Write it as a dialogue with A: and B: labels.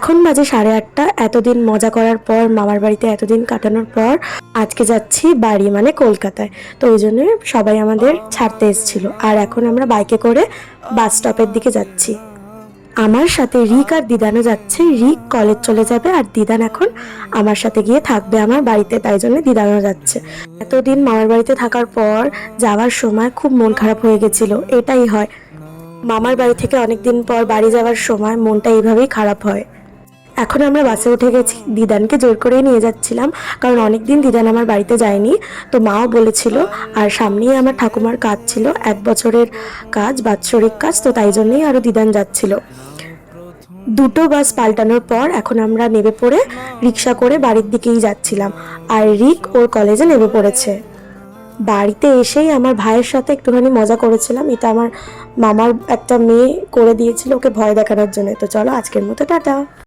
A: এখন বাজে 8:30। এতদিন মজা করার পর, মামার বাড়িতে এতদিন কাটানোর পর আজকে যাচ্ছি বাড়ি, মানে কলকাতায়। তো ওই জন্য সবাই আমাদের ছাড়তে এসেছিল। আর এখন আমরা বাইকে করে বাস স্টপের দিকে যাচ্ছি। আমার সাথে রিক আর দিদানও যাচ্ছে। রিক কলেজ চলে যাবে আর দিদান এখন আমার সাথে গিয়ে থাকবে আমার বাড়িতে, তাই জন্য দিদানও যাচ্ছে। এতদিন মামার বাড়িতে থাকার পর যাওয়ার সময় খুব মন খারাপ হয়ে গেছিল। এটাই হয়, মামার বাড়ি থেকে অনেকদিন পর বাড়ি যাওয়ার সময় মনটা এইভাবেই খারাপ হয়। এখন আমরা বাসে উঠে গেছি। দিদানকে জোর করেই নিয়ে যাচ্ছিলাম, কারণ অনেকদিন দিদান আমার বাড়িতে যায়নি। তো মাও বলেছিল, আর সামনেই আমার ঠাকুমার কাজ ছিল, 1 বছরের কাজ, বাৎসরিক কাজ, তো তাই জন্যই আরও দিদান যাচ্ছিল। দুটো বাস পাল্টানোর পর এখন আমরা নেমে পড়ে রিক্সা করে বাড়ির দিকেই যাচ্ছিলাম। আর রিক ওর কলেজে নেমে পড়েছে। বাড়িতে এসেই আমার ভাইয়ের সাথে একটুখানি মজা করেছিলাম। এটা আমার মামার একটা মেয়ে করে দিয়েছিল ওকে ভয় দেখানোর জন্য। তো চলো, আজকের মতো টাটা।